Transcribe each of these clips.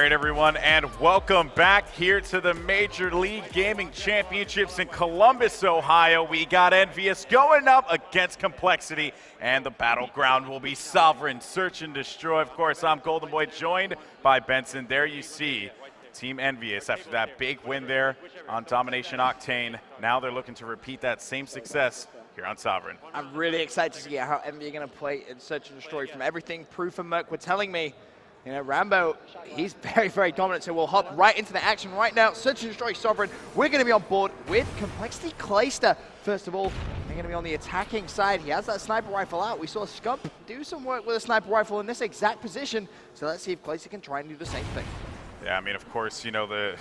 right, everyone, and welcome back here to the Major League Gaming Championships in Columbus, Ohio. We got EnVy going up against compLexity, and the battleground will be Sovereign, Search and Destroy. Of course, I'm Golden Boy, joined by Benson. There you see Team EnVy after that big win there on Domination Octane. Now they're looking to repeat that same success here on Sovereign. I'm really excited to see how EnVy are going to play in Search and Destroy. From everything Proof and Merc were telling me, you know, Rambo, he's very, very dominant, so we'll hop right into the action right now. Search and Destroy Sovereign, we're going to be on board with compLexity Clayster. First of all, they're going to be on the attacking side. He has that sniper rifle out. We saw Scump do some work with a sniper rifle in this exact position, so let's see if Clayster can try and do the same thing. Yeah, I mean, of course, you know,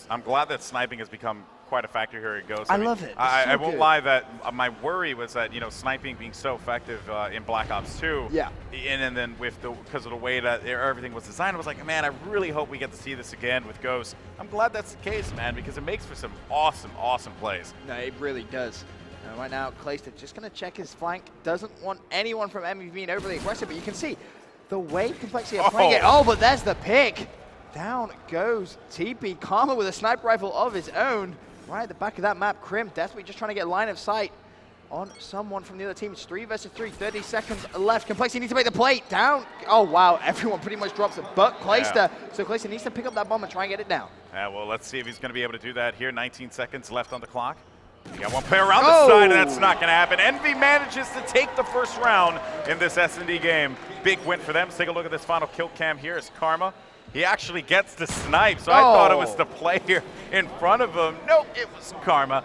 I'm glad that sniping has become quite a factor here at Ghost. I love it. I won't lie that my worry was that, you know, sniping being so effective in Black Ops 2. Yeah. And then because of the way that everything was designed, I was like, man, I really hope we get to see this again with Ghost. I'm glad that's the case, man, because it makes for some awesome, awesome plays. No, it really does. Right now, Clayster just going to check his flank. Doesn't want anyone from MLG being overly aggressive, but you can see the way compLexity are playing it. Oh, but there's the pick. Down goes TP. Karma with a sniper rifle of his own. Right at the back of that map, Crim desperately just trying to get line of sight on someone from the other team. It's 3 versus 3, 30 seconds left. compLexity needs to make the plate. Down. Oh, wow. Everyone pretty much drops it but Clayster. Yeah. So Clayster needs to pick up that bomb and try and get it down. Yeah, well, let's see if he's going to be able to do that here. 19 seconds left on the clock. We got one player around the side, and that's not going to happen. EnVy manages to take the first round in this S&D game. Big win for them. Let's take a look at this final kill cam here. It's Karma. He actually gets the snipe, so I thought it was the player in front of him. Nope, it was Karma.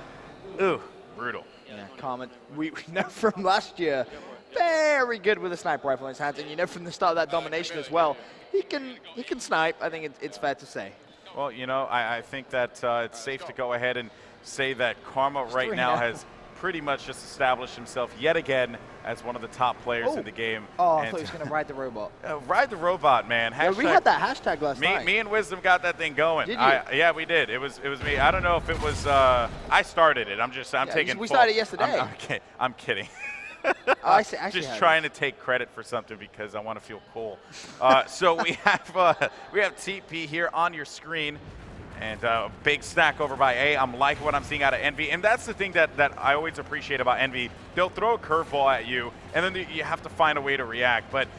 Ooh, brutal. Yeah, Karma, we know from last year, very good with a sniper rifle in his hands, and you know from the start of that domination as well, he can snipe. I think it's fair to say. Well, you know, I think that it's safe to go ahead and say that Karma right now has pretty much just established himself yet again as one of the top players in the game. Oh, I thought he was going to ride the robot. Ride the robot, man. Yeah, we had that hashtag last night. Me and Wisdom got that thing going. Did you? Yeah, we did. It was me. I don't know if it was. I started it. I'm taking. We started yesterday. I'm kidding. I just trying to take credit for something because I want to feel cool. So we have TP here on your screen. And a big stack over by A. I'm liking what I'm seeing out of EnVy. And that's the thing that I always appreciate about EnVy. They'll throw a curveball at you, and then you have to find a way to react. But,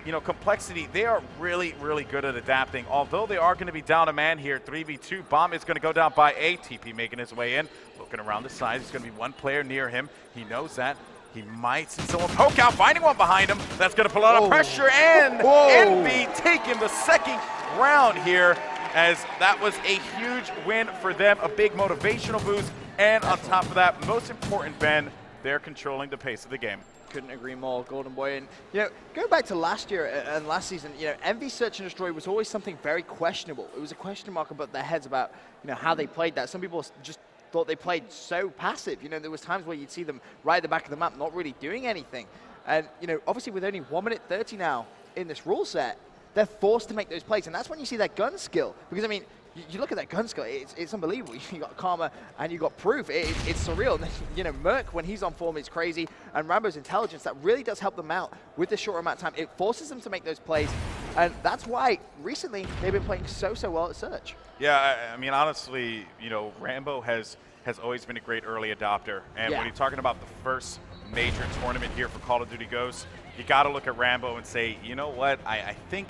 you know, compLexity, they are really, really good at adapting. Although they are going to be down a man here, 3v2. Bomb is going to go down by A. TP making his way in. Looking around the side. There's going to be one player near him. He knows that. He might see someone poke out, finding one behind him. That's going to put a lot of pressure. And EnVy taking the second round here, as that was a huge win for them, a big motivational boost, and on top of that, most important, Ben, they're controlling the pace of the game. Couldn't agree more, Golden Boy. And, you know, going back to last year and last season, you know, EnVy Search and Destroy was always something very questionable. It was a question mark about their heads about, you know, how they played that. Some people just thought they played so passive. You know, there was times where you'd see them right at the back of the map not really doing anything. And, you know, obviously with only 1 minute 30 now in this rule set, they're forced to make those plays, and that's when you see that gun skill. Because, I mean, you look at that gun skill, it's unbelievable. You got Karma and you got Proof. It's surreal. And then, you know, Merc, when he's on form, is crazy. And Rambo's intelligence, that really does help them out with the short amount of time. It forces them to make those plays, and that's why recently they've been playing so well at Search. Yeah, I mean, honestly, you know, Rambo has always been a great early adopter. And when you're talking about the first major tournament here for Call of Duty Ghosts, you got to look at Rambo and say, you know what? I think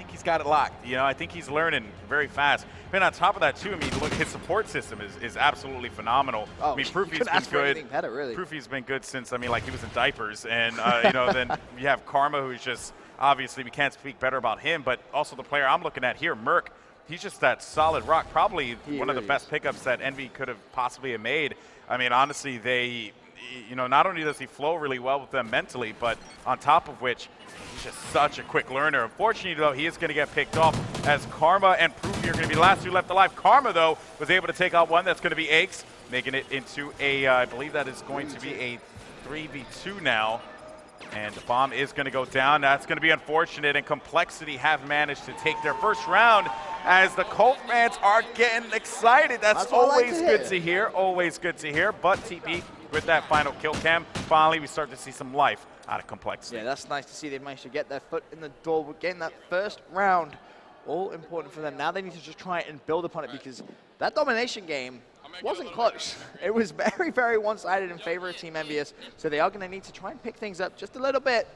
he's got it locked. You know, I think he's learning very fast. And on top of that too, I mean, look, his support system is absolutely phenomenal. Oh, I mean, Proofy's been good. Better, really. Proofy's been good since, I mean, like he was in diapers, and you know, then you have Karma, who's just obviously we can't speak better about him, but also the player I'm looking at here, Merc. He's just that solid rock, probably one of the best pickups that EnVy could have possibly have made. I mean, honestly, they. You know, not only does he flow really well with them mentally, but on top of which, he's just such a quick learner. Unfortunately, though, he is going to get picked off as Karma and Proofy are going to be the last two left alive. Karma, though, was able to take out one. That's going to be Aches, making it into a, I believe that is going to be a 3v2 now. And the bomb is going to go down. That's going to be unfortunate, and compLexity have managed to take their first round as the Colt fans are getting excited. That's always good to hear, always good to hear. But TP, with that final kill cam, finally we start to see some life out of compLexity. Yeah, that's nice to see. They managed to get their foot in the door. We're getting that first round all important for them. Now they need to just try and build upon it because that domination game wasn't close. It was very, very one-sided in favor of Team EnVy. So they are going to need to try and pick things up just a little bit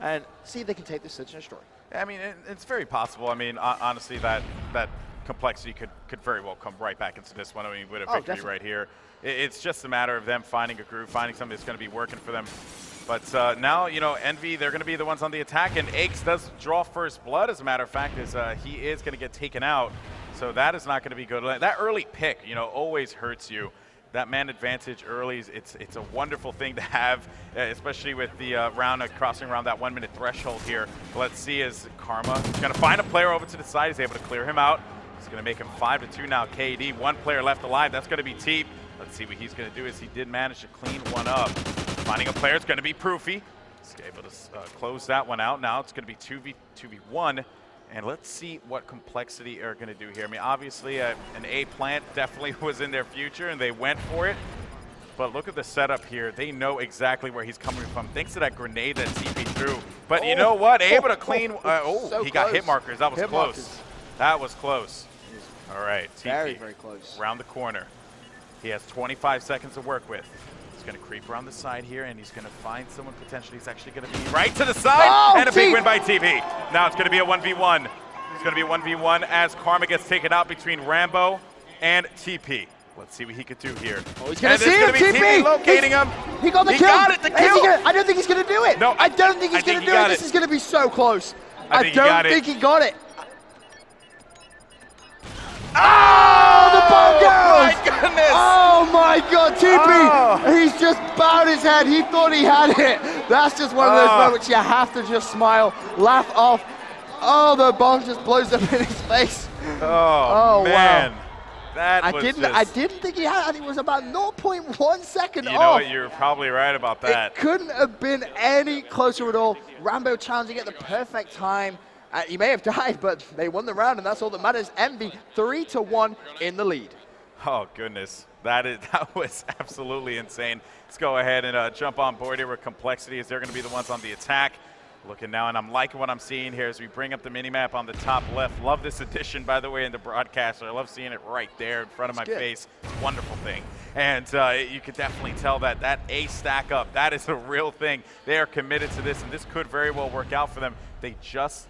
and see if they can take this search and destroy. I mean, it's very possible. I mean, honestly, that complexity could very well come right back into this one. I mean, with a victory right here. It's just a matter of them finding a groove, finding something that's going to be working for them. But now, you know, EnVy, they're going to be the ones on the attack, and Aches does draw first blood, as a matter of fact, as he is going to get taken out. So that is not going to be good. That early pick, you know, always hurts you. That man advantage early, it's a wonderful thing to have, especially with the round crossing around that 1 minute threshold here. Let's see as Karma is going to find a player over to the side. He's able to clear him out. He's going to make him 5-2 now. KD, one player left alive. That's going to be Teep. Let's see what he's going to do as he did manage to clean one up. Finding a player, it's going to be Proofy. He's able to close that one out. Now it's going to be 2v1. And let's see what complexity are going to do here. I mean, obviously, an A plant definitely was in their future, and they went for it. But look at the setup here. They know exactly where he's coming from, thanks to that grenade that TP threw. But you know what? Able to clean. So he got hit markers. That was hit close. markers. That was close. All right, TP. Very, very close. Around the corner. He has 25 seconds to work with. He's going to creep around the side here, and he's going to find someone potentially. He's actually going to be right to the side, and a big win by TP. Now it's going to be a 1v1. It's going to be a 1v1 as Karma gets taken out between Rambo and TP. Let's see what he could do here. Oh, he's going to see him, TP locating him. He got the kill. Got it, the kill. I don't think he's going to do it. No, I don't think he's going to do it. This is going to be so close. I don't think he got it. Oh, the bomb goes! My goodness! Oh my God, TP! He's just bowed his head. He thought he had it. That's just one of those moments you have to just smile, laugh off. Oh, the bomb just blows up in his face. Oh man. Wow. I didn't think he had it. I think it was about 0.1 second off. You know what? You're probably right about that. It couldn't have been any closer at all. Rambo challenging at the perfect time. He may have died, but they won the round, and that's all that matters. EnVy 3-1 in the lead. Oh goodness, that was absolutely insane. Let's go ahead and jump on board here with complexity, as they're going to be the ones on the attack. Looking now, and I'm liking what I'm seeing here as we bring up the minimap on the top left. Love this addition, by the way, in the broadcaster. I love seeing it right there in front of my face. It's a wonderful thing. And you could definitely tell that A stack up, that is a real thing. They are committed to this, and this could very well work out for them. They just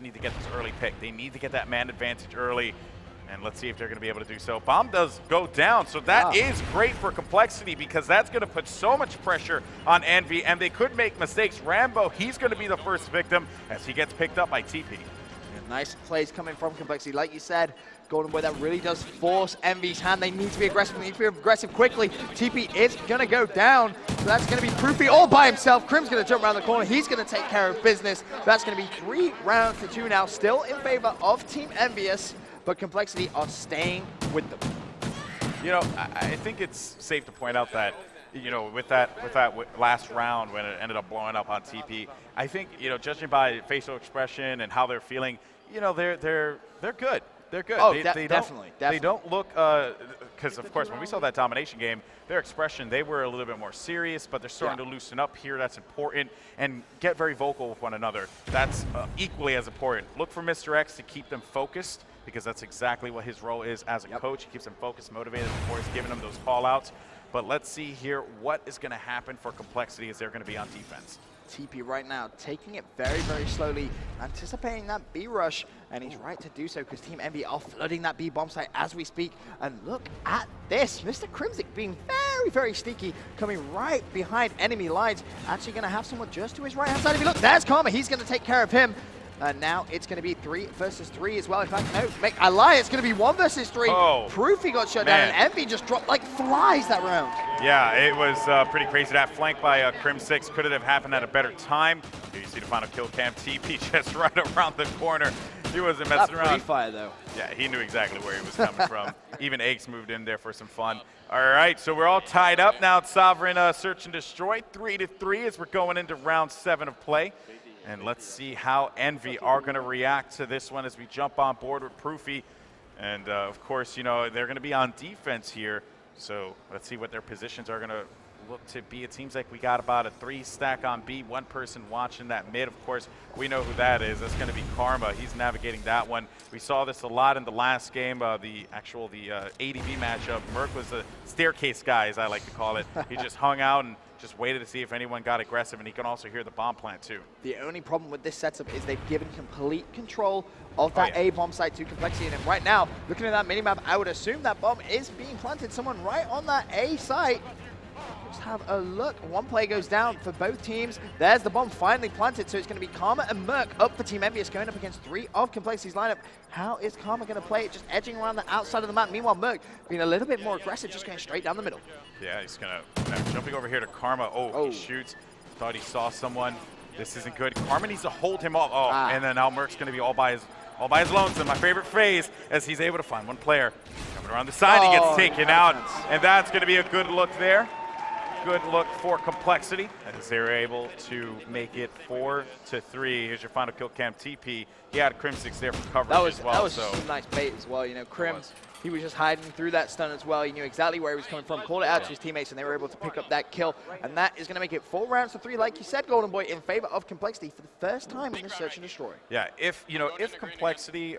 need to get this early pick. They need to get that man advantage early. And let's see if they're going to be able to do so. Bomb does go down, so that is great for complexity, because that's going to put so much pressure on EnVy, and they could make mistakes. Rambo, he's going to be the first victim as he gets picked up by TP. Yeah, nice plays coming from complexity. Like you said, Golden Boy, that really does force EnVy's hand. They need to be aggressive. They need to be aggressive quickly. TP is going to go down, so that's going to be Proofy all by himself. Crim's going to jump around the corner. He's going to take care of business. That's going to be 3 rounds to 2 now, still in favor of Team EnVy. But complexity are staying with them. You know, I think it's safe to point out that, you know, with that last round when it ended up blowing up on TP, I think, you know, judging by facial expression and how they're feeling, you know, they're good. They're good. Oh, they definitely. They don't look, because of course when we saw that domination game, their expression, they were a little bit more serious, but they're starting to loosen up here. That's important, and get very vocal with one another. That's equally as important. Look for Mr. X to keep them focused, because that's exactly what his role is as a coach. He keeps them focused, motivated before he's giving them those call-outs. But let's see here what is going to happen for complexity as they're going to be on defense. TP right now taking it very, very slowly, anticipating that B rush, and he's right to do so because Team EnVy are flooding that B bomb site as we speak. And look at this, Mr. Crimsic being very, very sneaky, coming right behind enemy lines. Actually going to have someone just to his right-hand side. If you look, there's Karma. He's going to take care of him. Now it's going to be 3 versus 3 as well. In fact, no, I lie. It's going to be 1 versus 3. Oh, Proofy got shut down, and EnVy just dropped like flies that round. Yeah, it was pretty crazy. That flank by Crim6 could have happened at a better time. Here you see the final kill cam. TP just right around the corner. He wasn't messing around. Fire though. Yeah, he knew exactly where he was coming from. Even Aches moved in there for some fun. All right, so we're all tied up now. It's Sovereign Search and Destroy, 3-3 as we're going into round 7 of play. And let's see how EnVy are going to react to this one as we jump on board with Proofy. And, of course, you know, they're going to be on defense here. So let's see what their positions are going to look to be. It seems like we got about a 3 stack on B. One person watching that mid. Of course, we know who that is. That's going to be Karma. He's navigating that one. We saw this a lot in the last game, the ADV matchup. Merc was a staircase guy, as I like to call it. He just hung out and just waited to see if anyone got aggressive, and he can also hear the bomb plant too. The only problem with this setup is they've given complete control of that A bomb site to compLexity, and right now, looking at that minimap, I would assume that bomb is being planted. Someone right on that A site. Just have a look. One player goes down for both teams. There's the bomb finally planted, so it's going to be Karma and Merc up for Team EnVy, going up against 3 of compLexity's lineup. How is Karma going to play it? Just edging around the outside of the map. Meanwhile, Merc being a little bit more aggressive, just going straight down the middle. Yeah, he's going to jumping over here to Karma. Oh, he shoots. Thought he saw someone. This isn't good. Karma needs to hold him off. Oh, and then now Merc's going to be all by his lonesome. My favorite phase, as he's able to find one player coming around the side. He gets taken out, and that's going to be a good look there. Good look for compLexity as they're able to make it 4-3. Here's your final kill cam TP. He had Crimsix there for coverage as well. That was some nice bait as well. You know, Crim, he was just hiding through that stun as well. He knew exactly where he was coming from, called it out to his teammates, and they were able to pick up that kill. And that is going to make it 4 rounds to 3, like you said, Golden Boy, in favor of compLexity for the first time in this Search and Destroy. Yeah, if compLexity,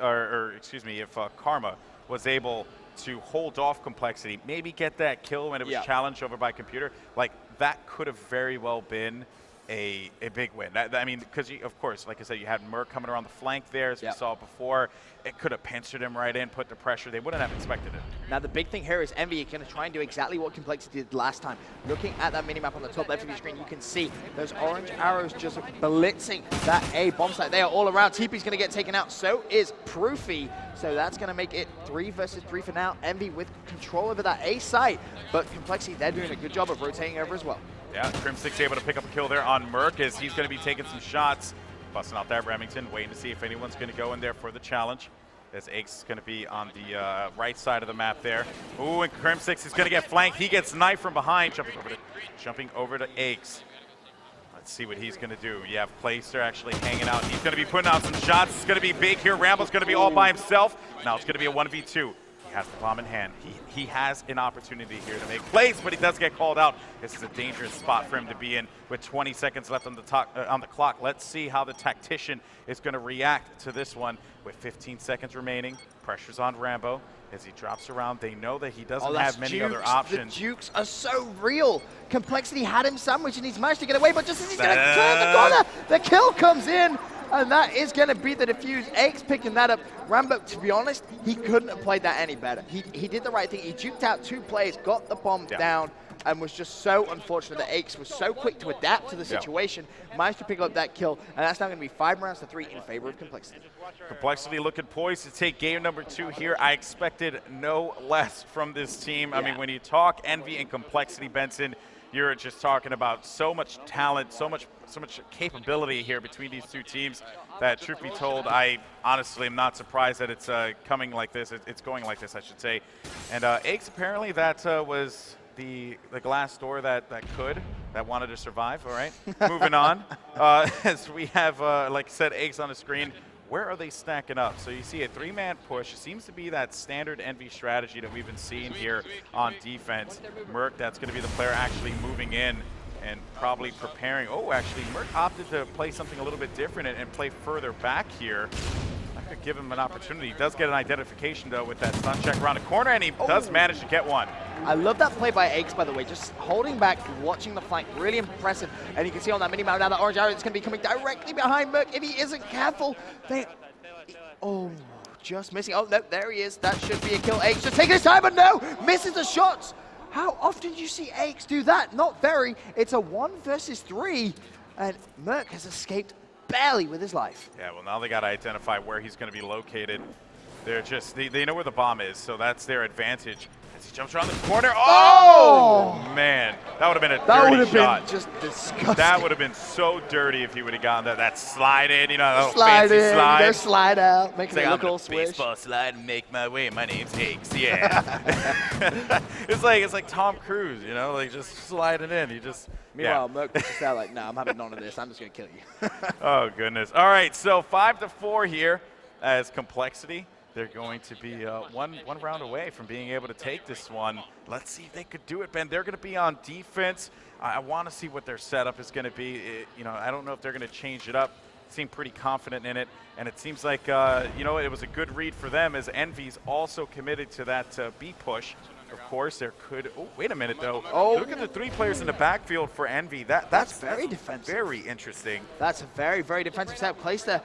if Karma was able to hold off compLexity, maybe get that kill when it was challenged over by computer, like that could have very well been a big win. I mean, because of course, like I said, you had Merc coming around the flank there, as we saw before. It could have pincered him right in, put the pressure. They wouldn't have expected it. Now the big thing here is EnVy going to try and do exactly what compLexity did last time. Looking at that minimap on the top left of your screen, you can see those orange arrows just blitzing that A bomb site. They are all around. TP's going to get taken out. So is Proofy. So that's going to make it 3 versus 3 for now. EnVy with control over that A site, but compLexity, they're doing a good job of rotating over as well. Yeah, Crimsix able to pick up a kill there on Merc as he's going to be taking some shots. Busting out that Remington, waiting to see if anyone's going to go in there for the challenge. As Aches is going to be on the right side of the map there. Ooh, and Crimsix is going to get flanked. He gets knifed from behind, jumping over to Aches. Let's see what he's going to do. You have Placer actually hanging out. He's going to be putting out some shots. It's going to be big here. Ramble's going to be all by himself. Now it's going to be a 1v2. He has the bomb in hand. He has an opportunity here to make plays, but he does get called out. This is a dangerous spot for him to be in with 20 seconds left on the clock. Let's see how the tactician is going to react to this one with 15 seconds remaining. Pressure's on Rambo as he drops around. They know that he doesn't have many other options. The jukes are so real. compLexity had him sandwiched and he's managed to get away, but just as he's going to turn the corner, the kill comes in. And that is going to be the defuse. Aches picking that up. Rambo, to be honest, he couldn't have played that any better. He did the right thing. He juked out 2 players, got the bomb down, and was just so unfortunate that Aches was so quick to adapt to the situation, managed to pick up that kill, and that's now going to be 5 rounds to 3 in favor of compLexity. compLexity looking poised to take game number 2 here. I expected no less from this team. I mean, when you talk EnVy and compLexity, Benson, you're just talking about so much talent, so much capability here between these 2 teams that, truth be told, I honestly am not surprised that it's coming like this. It's going like this, I should say. And Aches, apparently that was the glass door that wanted to survive. All right, moving on. As we have, like I said, Aches on the screen. Where are they stacking up? So you see a 3-man push. It seems to be that standard EnVy strategy that we've been seeing here on defense. Merc, that's going to be the player actually moving in and probably preparing. Oh, actually, Merc opted to play something a little bit different and play further back here. That could give him an opportunity. He does get an identification, though, with that stun check around the corner, and he does manage to get one. I love that play by Aches, by the way, just holding back, watching the flank, really impressive. And you can see on that mini-map now that orange arrow is going to be coming directly behind Merc. If he isn't careful, just missing. Oh, no, there he is. That should be a kill. Aches just taking his time, but no, misses the shots. How often do you see Aches do that? Not very. It's a 1 versus 3, and Merc has escaped barely with his life. Yeah, well, now they got to identify where he's going to be located. They're just, they know where the bomb is, so that's their advantage. As he jumps around the corner. Oh, man. That would have been a dirty shot. That would have been just disgusting. That would have been so dirty if he would have gotten that slide in, you know, that little fancy slide. Go slide out, making it look all swish. Baseball slide and make my way. My name's Aches, yeah. It's like Tom Cruise, you know, like just sliding in. He just, Meanwhile, Merc was just out like, nah, I'm having none of this. I'm just going to kill you. Oh, goodness. All right, so 5-4 here as compLexity they're going to be one round away from being able to take this one. Let's see if they could do it, Ben. They're going to be on defense. I want to see what their setup is going to be. I don't know if they're going to change it up. Seem pretty confident in it, and it seems like it was a good read for them as EnVy's also committed to that B push. Of course, there could. Oh, wait a minute though. Oh, look at the 3 players in the backfield for EnVy. That's very defensive. Very interesting. That's a very, very defensive setup. Clayster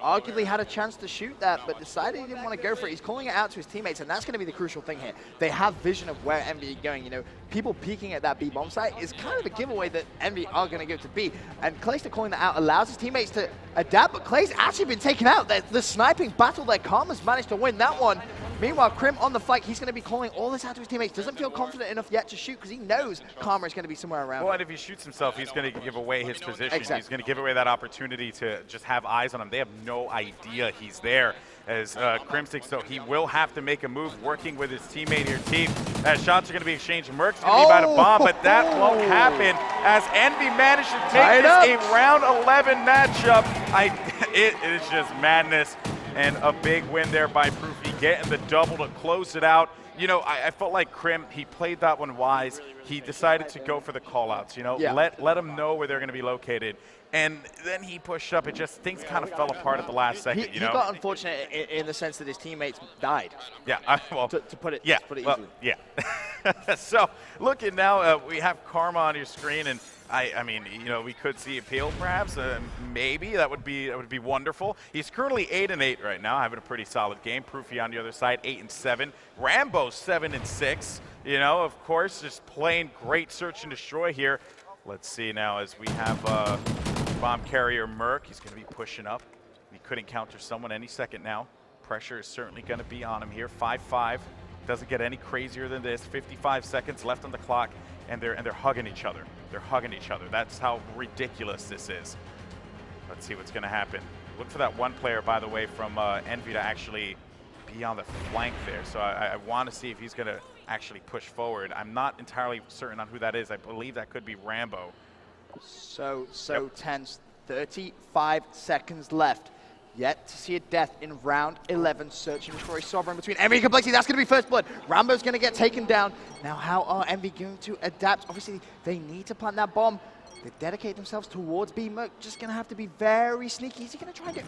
arguably had a chance to shoot that, but decided he didn't want to go for it. He's calling it out to his teammates, and that's going to be the crucial thing here. They have vision of where EnVy is going. People peeking at that B bomb site is kind of a giveaway that EnVy are going to go to B. And Clayster calling that out allows his teammates to adapt, but Clay's actually been taken out. The sniping battle there, Karma's managed to win that one. Meanwhile, Crim on the flank, he's going to be calling all this out to his teammates. Doesn't feel confident enough yet to shoot because he knows Karma is going to be somewhere around. Well, and if he shoots himself, he's going to give away his position. Exactly. He's going to give away that opportunity to just have eyes on him. They have no idea he's there as Crimstick, so he will have to make a move working with his teammate here, team. As shots are going to be exchanged. Merc's going to be by the bomb, but that won't happen as EnVy managed to take this a round 11 matchup. It is just madness. And a big win there by Proofy, getting the double to close it out. I felt like Crim, he played that one wise. He decided to go for the call-outs, let them know where they're going to be located. And then he pushed up. Things kind of fell apart at the last second, He got unfortunate in the sense that his teammates died. Yeah, to put it easily. Well, yeah. So, looking now, we have Karma on your screen, and we could see appeal perhaps. Maybe that would be wonderful. He's currently 8-8 right now, having a pretty solid game. Proofy on the other side, 8-7. Rambo 7-6. Of course, just playing great search and destroy here. Let's see now as we have bomb carrier Merc. He's going to be pushing up. He could encounter someone any second now. Pressure is certainly going to be on him here. 5-5. Doesn't get any crazier than this. 55 seconds left on the clock, and they're hugging each other. They're hugging each other. That's how ridiculous this is. Let's see what's going to happen. Look for that one player, by the way, from EnVy to actually be on the flank there. So I want to see if he's going to actually push forward. I'm not entirely certain on who that is. I believe that could be Rambo. So tense. 35 seconds left. Yet to see a death in round 11. Search and destroy Sovereign between EnVy and compLexity. That's going to be first blood. Rambo's going to get taken down. Now, how are EnVy going to adapt? Obviously, they need to plant that bomb. They dedicate themselves towards B. Merc just going to have to be very sneaky. Is he going to try and get...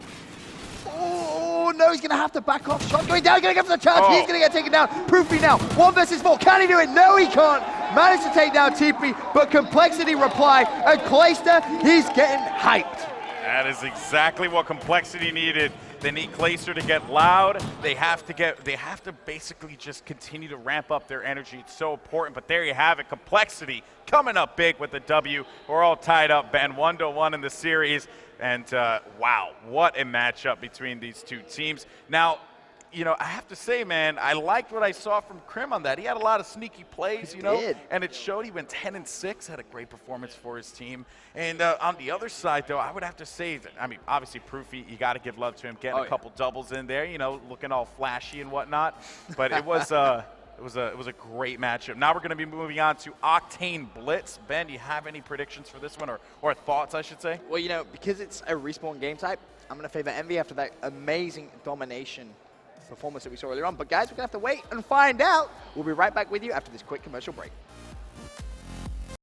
Oh, no, he's going to have to back off. Shot going down, going to go for the charge. He's going to get taken down. Proofy now, 1 versus 4. Can he do it? No, he can't. Managed to take down TP, but compLexity reply. And Clayster, he's getting hyped. That is exactly what compLexity needed. They need Clayster to get loud. They have to basically just continue to ramp up their energy. It's so important, but there you have it. compLexity coming up big with the W. We're all tied up, Ben, 1-1 in the series. And wow, what a matchup between these two teams. Now, I have to say, man, I liked what I saw from Crim on that. He had a lot of sneaky plays, and it showed. He went 10-6, had a great performance for his team. And on the other side, though, I would have to say that, obviously, Proofy, you got to give love to him, getting a couple doubles in there, looking all flashy and whatnot. But it was it was a great matchup. Now we're going to be moving on to Octane Blitz. Ben, do you have any predictions for this one, or thoughts, I should say? Well, because it's a respawn game type, I'm going to favor EnVy after that amazing domination performance that we saw earlier on. But guys, we're going to have to wait and find out. We'll be right back with you after this quick commercial break.